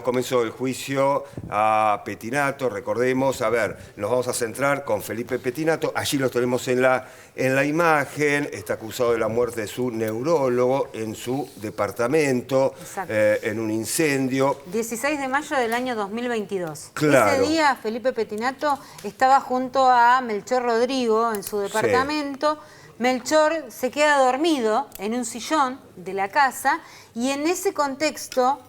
Comenzó el juicio a Pettinato, recordemos, a ver, nos vamos a centrar con Felipe Pettinato, allí lo tenemos en la imagen, está acusado de la muerte de su neurólogo en su departamento, en un incendio. 16 de mayo del año 2022. Claro. Ese día Felipe Pettinato estaba junto a Melchor Rodrigo en su departamento. Sí. Melchor se queda dormido en un sillón de la casa y en ese contexto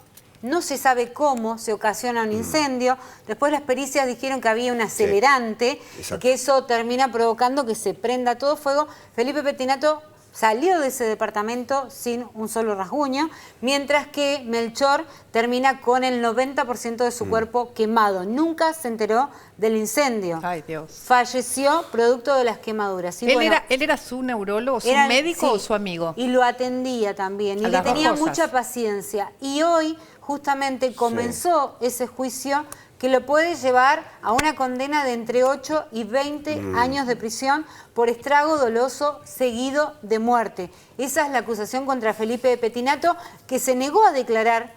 no se sabe cómo se ocasiona un incendio. Después las pericias dijeron que había un acelerante y que eso termina provocando que se prenda todo fuego. Felipe Pettinato salió de ese departamento sin un solo rasguño, mientras que Melchor termina con el 90% de su cuerpo quemado. Nunca se enteró del incendio. Ay, Dios. Falleció producto de las quemaduras. Y ¿Él era su neurólogo, su médico o su amigo? Y lo atendía también. Y le tenía mucha paciencia. Y hoy justamente comenzó ese juicio que lo puede llevar a una condena de entre 8 y 20 años de prisión por estrago doloso seguido de muerte. Esa es la acusación contra Felipe Pettinato, que se negó a declarar.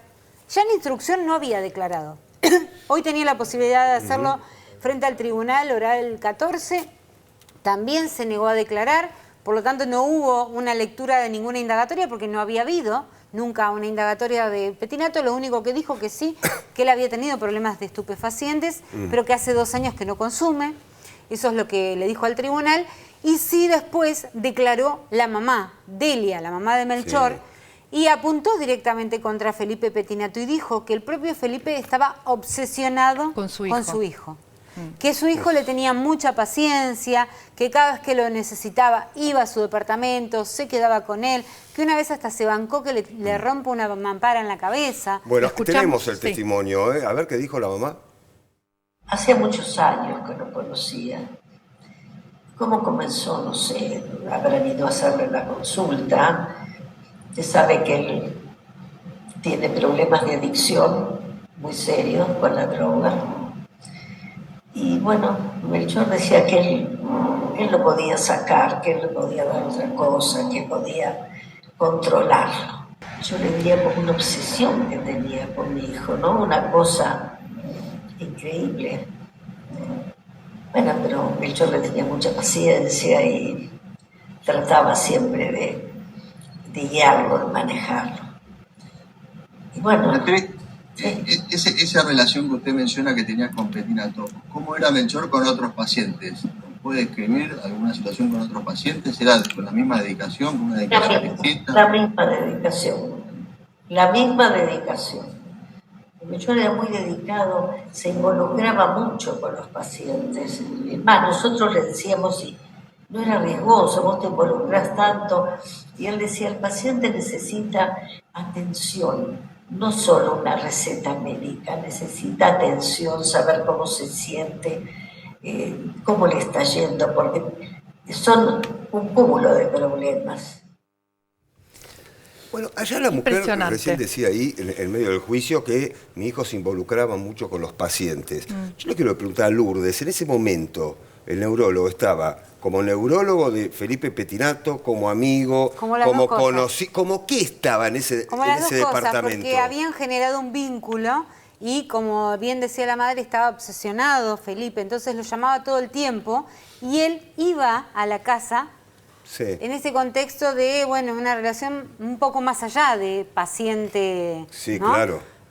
Ya en instrucción no había declarado. Hoy tenía la posibilidad de hacerlo frente al Tribunal Oral 14. También se negó a declarar, por lo tanto no hubo una lectura de ninguna indagatoria porque no había habido nunca una indagatoria de Pettinato. Lo único que dijo que sí, que él había tenido problemas de estupefacientes, pero que hace 2 años que no consume. Eso es lo que le dijo al tribunal. Y sí, después declaró la mamá, Delia, la mamá de Melchor, y apuntó directamente contra Felipe Pettinato y dijo que el propio Felipe estaba obsesionado con su hijo. Que su hijo le tenía mucha paciencia, que cada vez que lo necesitaba iba a su departamento, se quedaba con él, que una vez hasta se bancó que le rompa una mampara en la cabeza. Bueno, tenemos el testimonio, A ver qué dijo la mamá. Hacía muchos años que lo conocía. ¿Cómo comenzó? No sé, habrán ido a hacerle la consulta. Se sabe que él tiene problemas de adicción muy serios con la droga. Y bueno, Melchor decía que él lo podía sacar, que él le podía dar otra cosa, que podía controlarlo. Yo le diría como una obsesión que tenía con mi hijo, ¿no? Una cosa increíble. Bueno, pero Melchor le tenía mucha paciencia y trataba siempre de guiarlo, de manejarlo. Y bueno... Esa relación que usted menciona que tenía con Pettinato, ¿cómo era Melchor con otros pacientes? ¿Puede describir alguna situación con otros pacientes? ¿Era con la misma dedicación, con una dedicación distinta? La misma dedicación. La misma dedicación. Melchor era muy dedicado, se involucraba mucho con los pacientes. Es más, nosotros le decíamos, no era riesgoso, vos te involucrás tanto. Y él decía, el paciente necesita atención. No solo una receta médica, necesita atención, saber cómo se siente, cómo le está yendo, porque son un cúmulo de problemas. Bueno, allá la mujer recién decía ahí, en medio del juicio, que mi hijo se involucraba mucho con los pacientes. Yo le quiero preguntar a Lourdes, en ese momento el neurólogo estaba como neurólogo de Felipe Pettinato, como amigo, como conocido, como qué estaba en ese departamento. Porque habían generado un vínculo y, como bien decía la madre, estaba obsesionado Felipe, entonces lo llamaba todo el tiempo y él iba a la casa en ese contexto de, bueno, una relación un poco más allá de paciente,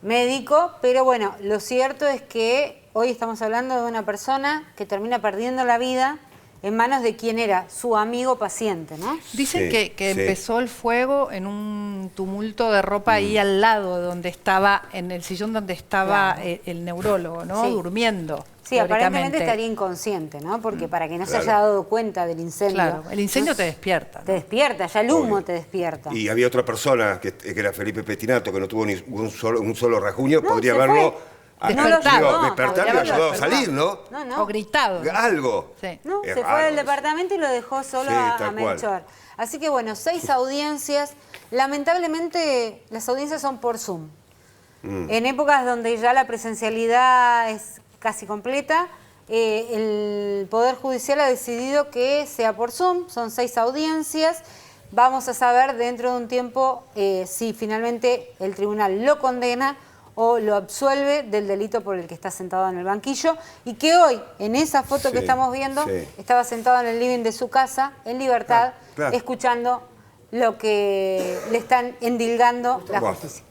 médico, pero bueno, lo cierto es que hoy estamos hablando de una persona que termina perdiendo la vida en manos de quien era su amigo paciente, ¿no? Dicen que empezó el fuego en un tumulto de ropa ahí al lado, donde estaba, en el sillón donde estaba el neurólogo, ¿no? Durmiendo. Sí, aparentemente estaría inconsciente, ¿no? Porque para que no se haya dado cuenta del incendio. Claro, el incendio te despierta, ¿no? Te despierta, ya el humo te despierta. Y había otra persona, que era Felipe Pettinato, que no tuvo ni un solo rasguño, podría haberlo... despertar y ayudado a salir, ¿no? O gritado. Algo. No, se fue del departamento y lo dejó solo a Melchor. Así que bueno, 6 audiencias. Lamentablemente las audiencias son por Zoom. En épocas donde ya la presencialidad es casi completa, el Poder Judicial ha decidido que sea por Zoom. Son 6 audiencias. Vamos a saber dentro de un tiempo si finalmente el tribunal lo condena o lo absuelve del delito por el que está sentado en el banquillo, y que hoy, en esa foto que estamos viendo, estaba sentado en el living de su casa, en libertad, escuchando lo que le están endilgando la justicia.